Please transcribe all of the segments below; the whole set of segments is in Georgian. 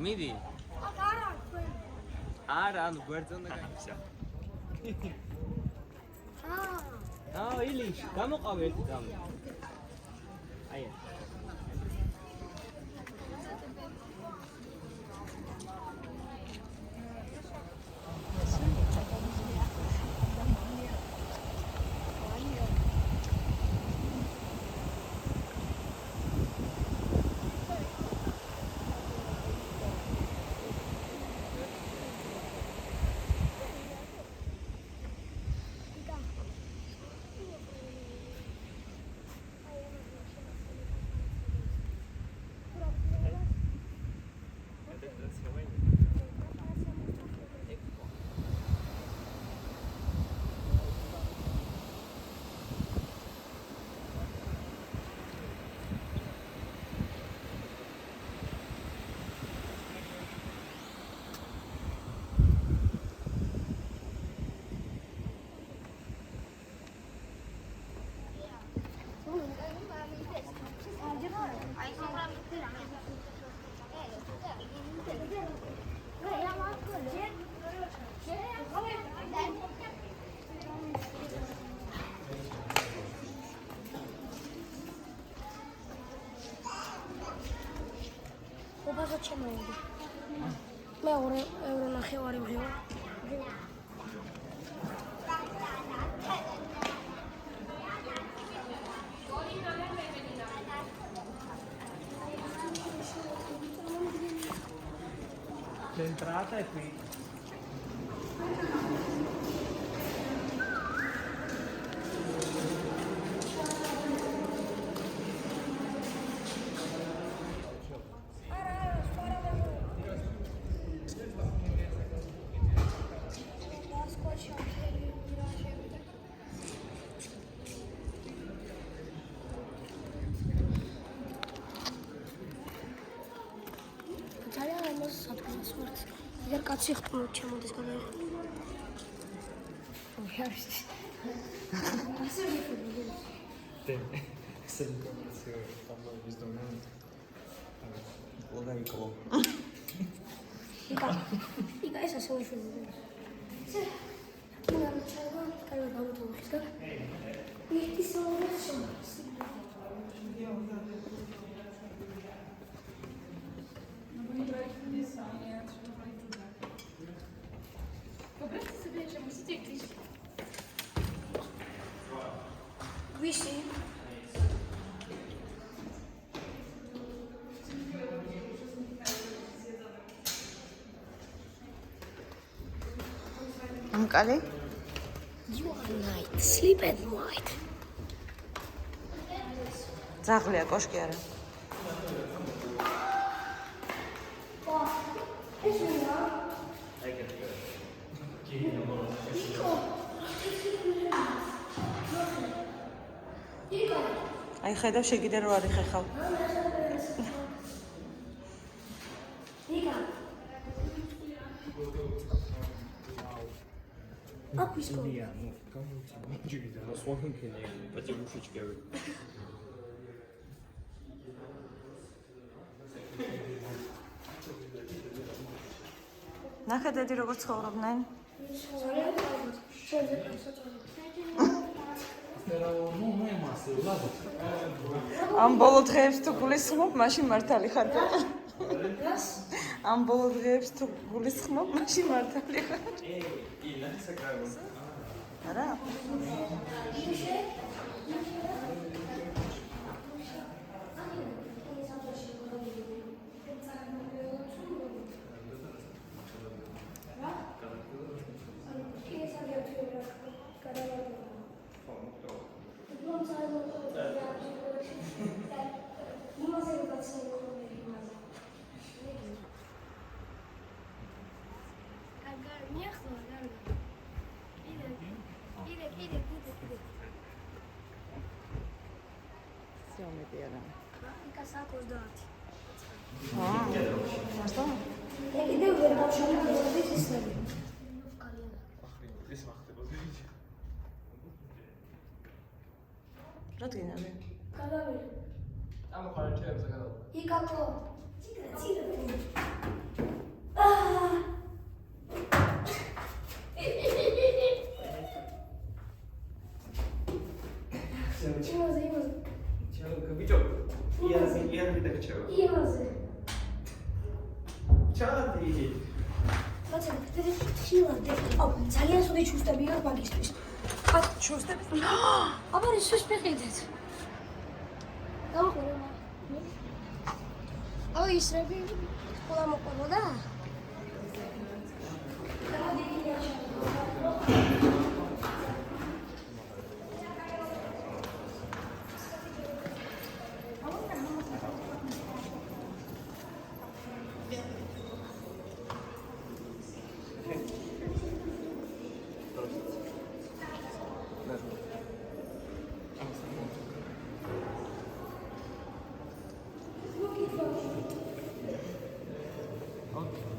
მიდი. არა, ანუ გვერდზე უნდა გაიქცა. ილიში, გამოყავ ერთი ძამი. აი. მე 2 ევრო ნახევარი ვღივა. L'entrata è qui. Iar კაცი ხტუნო ჩემოდის გადაიღო. ვიარს. Iga ეს ასევე შეიძლება. მაგრამ ჩავა, კარგი გამოთხოვის და ერთი სოლა შემოს. Виси. Ankali? You are night. Sleep at night. Ძაღლია, კოშკი არა. აი ხედავ შეგიდე რო არის ხეხავ. Აკვის კო. გამოიწვია და სვანქენე, პაჭებუშიჩკები. ნახე დედი როგორ ცხოვრობდნენ? ამ ბოლო დღეებს თუ გულისხმობ, მაშინ მართალი ხარ. ამ ბოლო დღეებს თუ გულისხმობ, მაშინ მართალი ხარ. არა? რადგენავე? გადავიდე. ამ ხარჯებს გადავა. იკაკო. ციგრა. იმაზე. ჩაო, ბიჭო. იანი და ჩაო. იმაზე. ჩადი. ბაცი, შილადე. აუ, ძალიან სუდი ჩუსტები აქვს მაგისტრის. ხათ ჩუსტები? აბა ის შეფეხიდეთ. გამოყურე მაგ. აუ ისრები ყველა მოყვებოდა?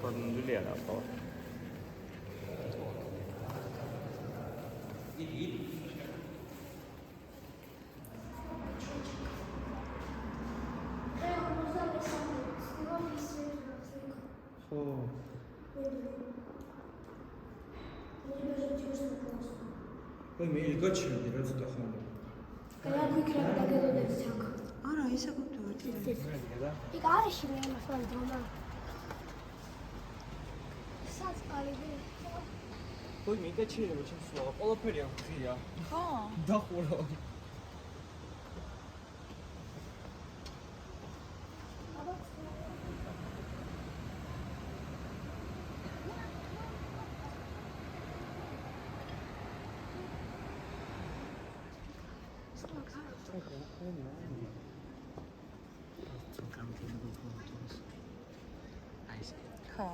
კონდულია რა ხო? ხო. ой, მე გაჩერდი რა ცოტა ხანდა. რა გიქრა დაგელოდეთ ჩაკ. არა, ისე გვთხოვთ. იქ არის მე მასალ დრომა. საწყალები. ой, მე გაჩერდება ჩემს სულ. ყველაფერი აღწია. ხო. დახურო. ხო.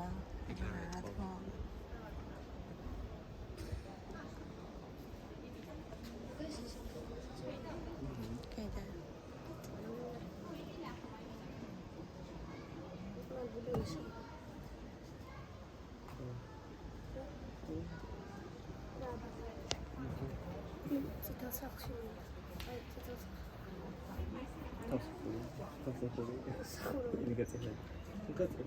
რა თქმა უნდა. კიდე. ცოტა სახში. აი ცოტა. 이게 쟤네. 그러니까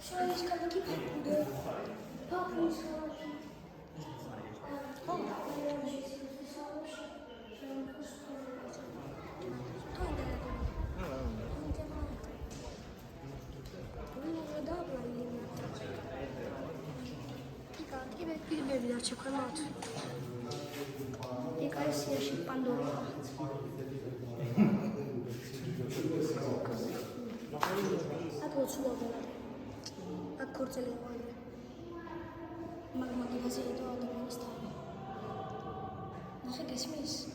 შოის ქალაქი პაპუდა. პაპუის ქალაქი. Беби, да, чеканат. И кажется, я Пандора. А вот сюда. А куртели вали. Магмаги газеты до Афганистана. Нахе гесмис.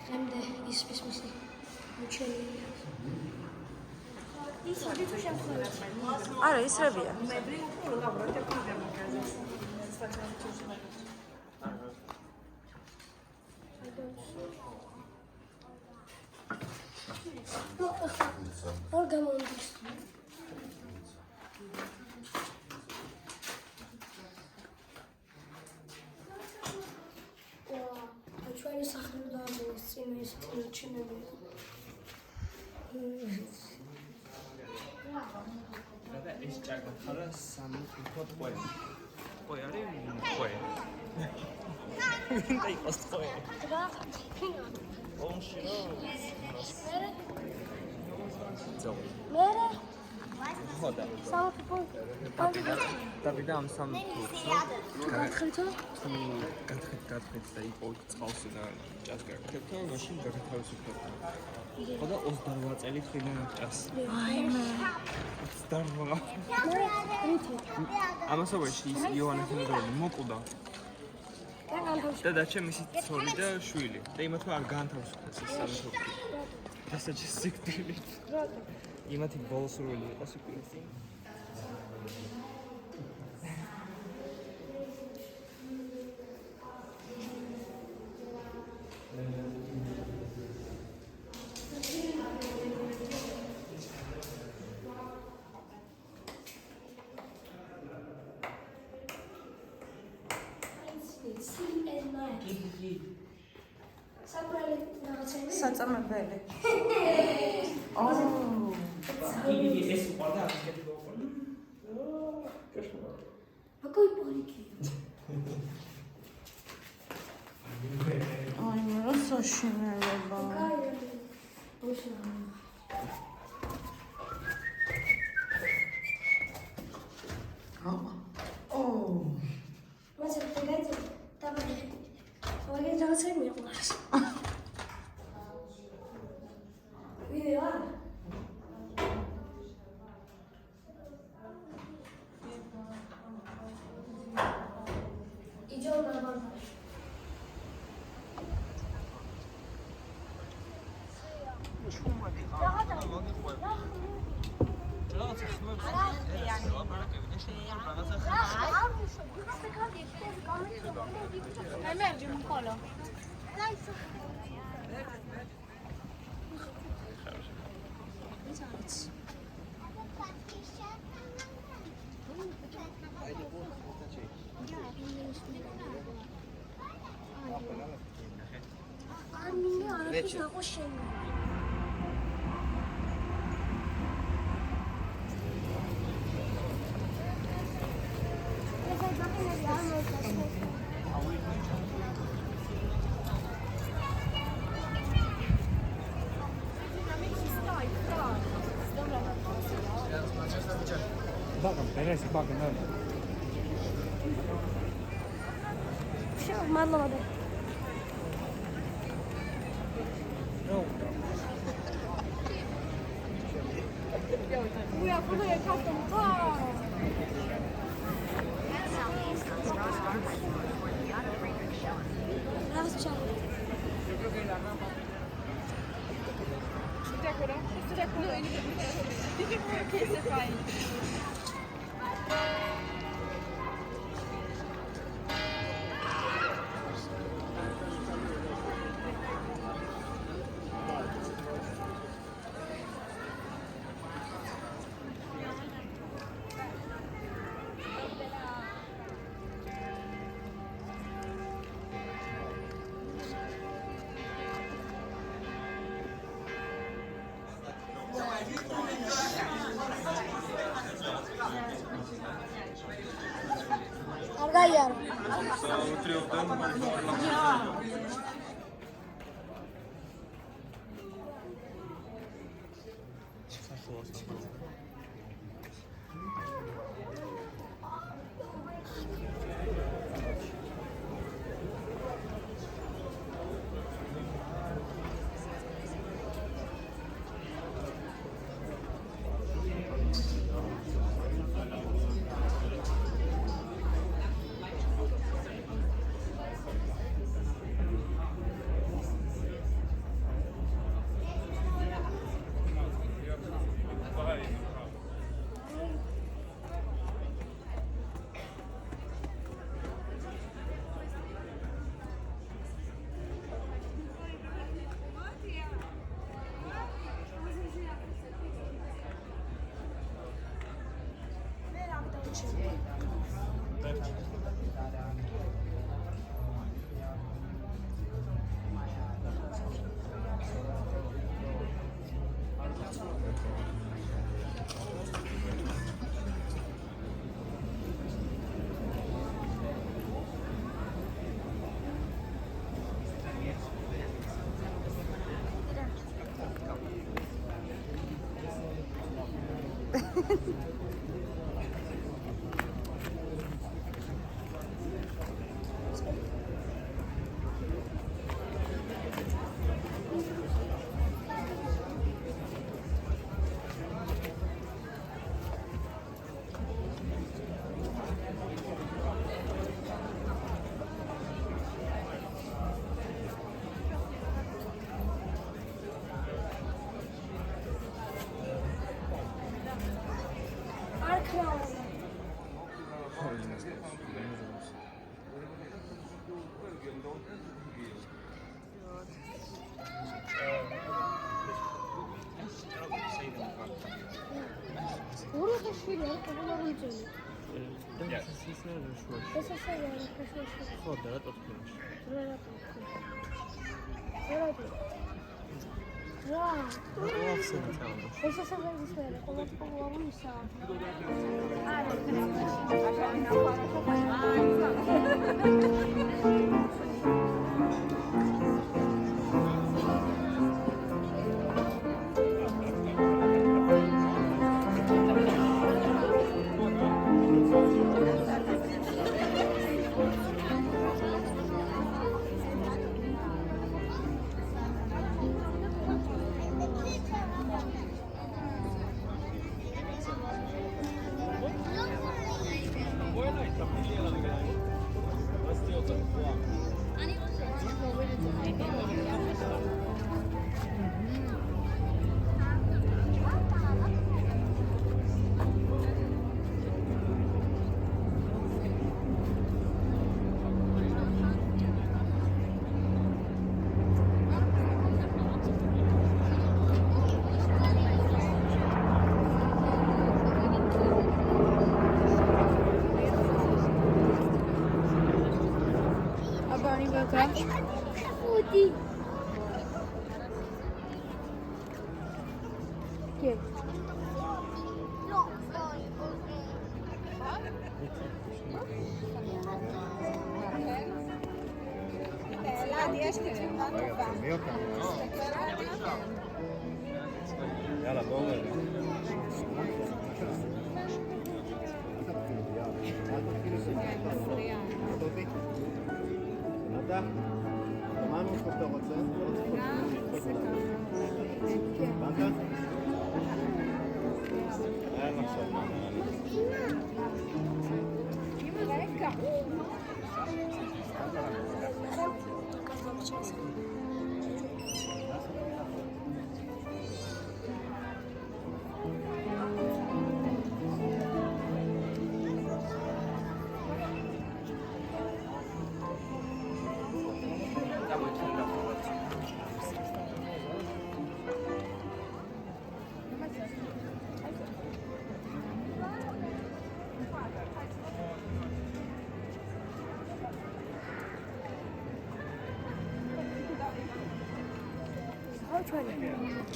Хемде исписмис. Учили. ის რითო შემხნევაა? არა, ისრებია. ორ გამომდის. ჩვენი სახლი და წინ ეს ჩინები. და ეს ჭაკათხარა სამი თვითონ ყოე. ყოე არის? ყოე. ვინ დაიყოს ყოე? რა? ონში რა? მერე? ძო. მერე? ხო და დავიდა ამ სამ ფუტს გათხრით და იყო წყალსი და ჭასკაკეთებთან მაშინ გაგათავისუფლებდა ხო და 28 წელი ხიდან ჭას აიმე 28 ამასობაში ის იოანე თემდორელი მოკვდა და დაჩა მისი ცოლი და შვილი და იმათმა არ გაანთავისუფლეს ეს სამი ფუტი დასაჭი სიკვდილით იმათი ბოლოს როლი იყო სიკვდილში საწამებელი. იგი ეს ყოდა აქეთ მოყოლა. აკოი პოლიკი. აი, რა საშინელება. Yalla, doğru. נדע, מה אנחנו אתה רוצה? בנקה? היה נחשוב מה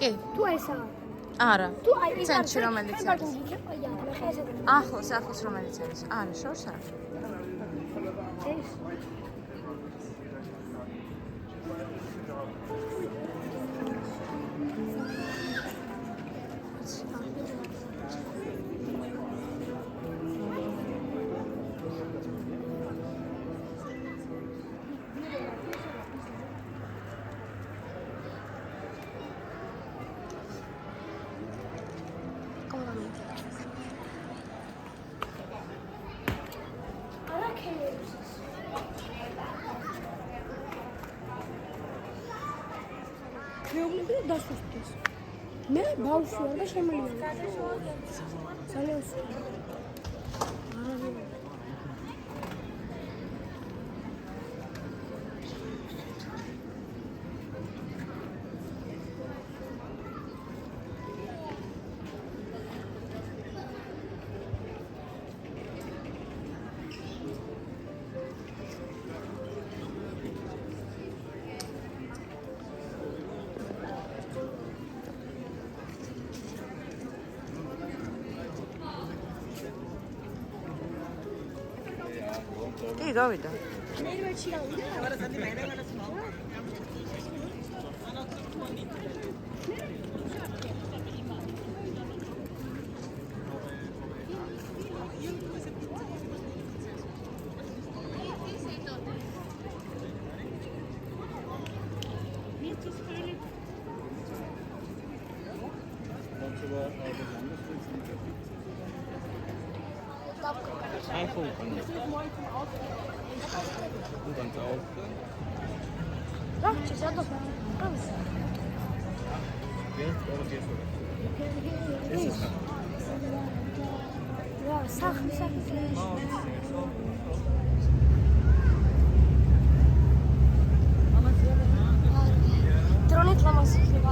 კი. თუ ესაა. არა. თუ აი ეს ცენტრში რომელიც არის. არის. ახლოს რომელიც არის. არა, შორს არა. ეს მეუბნები და დასუსტეს. მე ბავშვი ვარ და შემიძლია. ძალიან სულ. კი, გავიდა. მერვეში ავიდა. აი ხო უკან. უკან წავალ. რა შეიძლება? ეს ის რა, სახი. დრონით ლამაზი ხდება.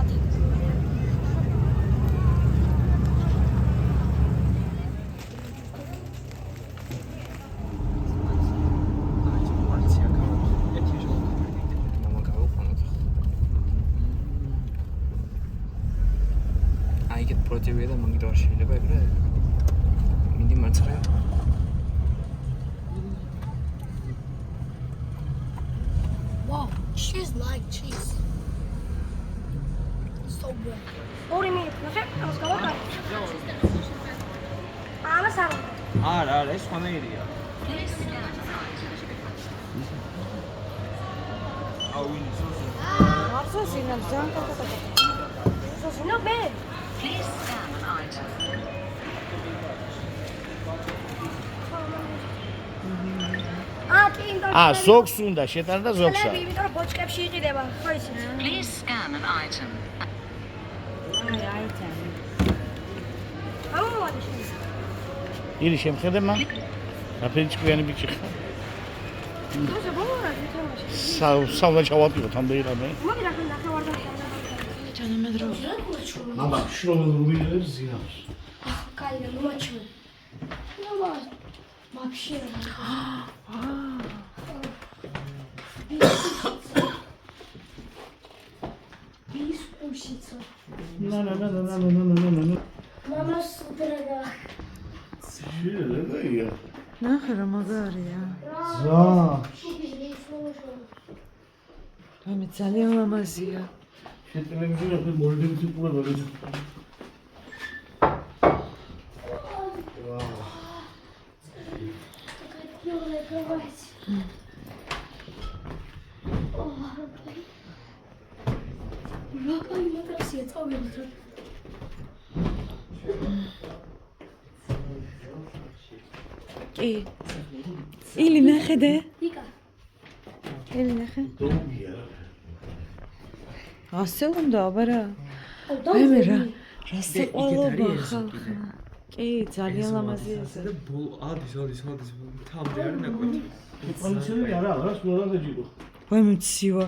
პროტივია და მაგით არ შეიძლება ეგრე მინდი მარცხნივ Wow, she's like cheese. So good. ორი მინუტი, ნახე, ამას გავაკეთე. ამას არ უნდა. არა, ეს ხანერია. აუ, ვინი სოსი. Absolutely, no, don't go. სოსი, no bad. Please scan an item. ზოგს უნდა შეტანდა ზოგსა. იმიტომ რომ ბოჭკებში იყიდება, ხო იცი? Please scan an item. ამოვადი შენ. ილი შემხედე მან. რაფერი ჭკვიანი ბიჭი ხარ. დოზე ბოლორა თამაში. საუნა ჩავატიყოთ ამდენი რამე. მოდი რა ხანდა ხევარდა. მამა შრომელურიელებს ზინავს. კაი რა მომაჩვენ. ნამა вообще. Бискусица. На. Мама судрага. შეიძლება. ნახე რა მაგარია. ზა. მე ძალიან ლამაზია. შენ ტელევიზორზე მოლდების უყურება რა. კი. ილი ნახე. იკა. ილი ნახე. დომია. ასე უნდა, აბარა. მე რა სიყვარული ხალხი. კი, ძალიან ლამაზია ეს. და ბოლო ადის თამდე არ ნაკვეთი. პრომოციული არა, სულადად ეჯიბო. ვაი მცივა.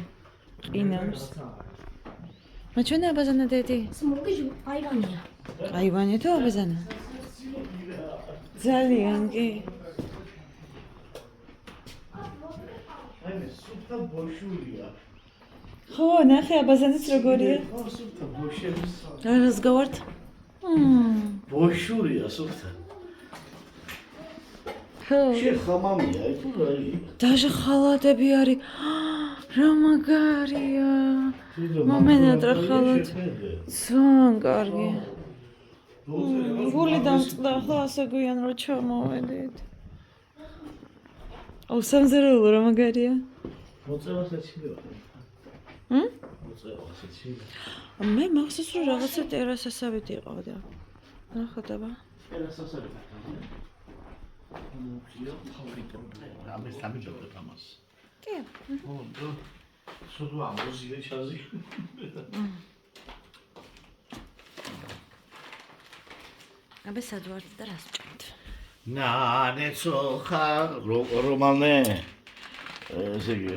ყინავს. მაჩვენა აბაზანა დედი. სმოგი აივანია. აივანი თუ აბაზანა? ძალიან კი. აი, სუფთა ბოშულია. ხო, ნახე აბაზანიც როგორია. ხო, სუფთა ბოშების. რა разговаривать? ბოშულია სუფთა. ხო. შე ხამამია, ეს რა? даже ხალატები არის. რა მაგარია. მომენატრა ხალათ. ძალიან კარგი. გული დამწყდა, ხო ასე გვიან რომ ჩამოვედით. სამზარეულო რა მაგარია. მოწევას ეცილება. მოწევას ეცილება. მე მახსოვს რომ რაღაცა ტერასასავით იყავდა. ნახატება. ტერასასავით. მუქია თავი პრობლემა. ამის ამიჯობთ ამას. კი. ხო, სულ ამბოზია ჩაზი. აბა სადვართ და რას ვჭამთ? ნანეცოხა რომალნე. ესე იგი.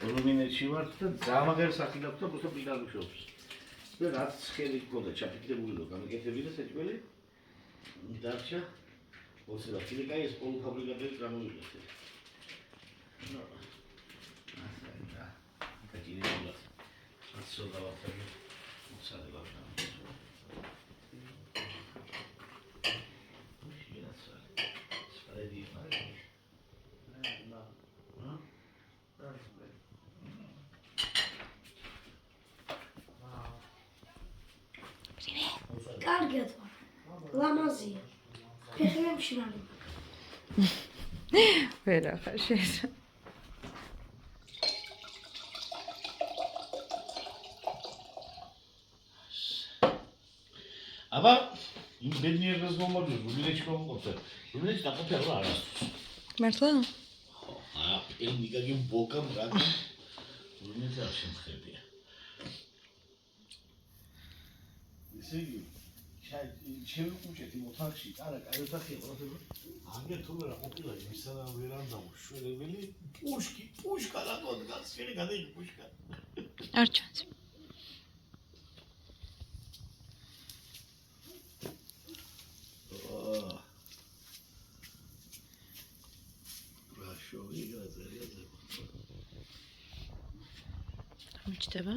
რუმინეთში ვართ და ზამაგერ სახილავთ და просто პიგალუშობს. და რაც ხელი გქონდა ჩაფიქრებული რომ გამეკეთებინა საჭმელი. დარჩა. ოცება ფილიკაი ეს პოლუფაბრიკატები გამოვიგეთ. ნუ. ასა. კაჭინელა. ასო დავახტები. მოსადება რა. კარგად ვარ. ლამაზია. ფეხები მშრალი. ვერა ხარ შენ. აბა იმ ბედნიერებას მომარჯვე, რუბინეთში მომყოფე. რუბინეთში დაყოფება არასდროს. მართლა? პელნიკაგი ბოკამ რა. რუბინეთი არ შემხებია. ესე იგი, შევიკუჭეთ იმ ოთახში, არა, კაი ოთახია ყველაფერი. აგერ თუ რა ყოფილა იმისა და ვერანდა უშველებელი. პუშკა რა გონგას, შენ გადაიღე პუშკა. არ ჩანს. რა შოვი გაზარია. მიჩდება?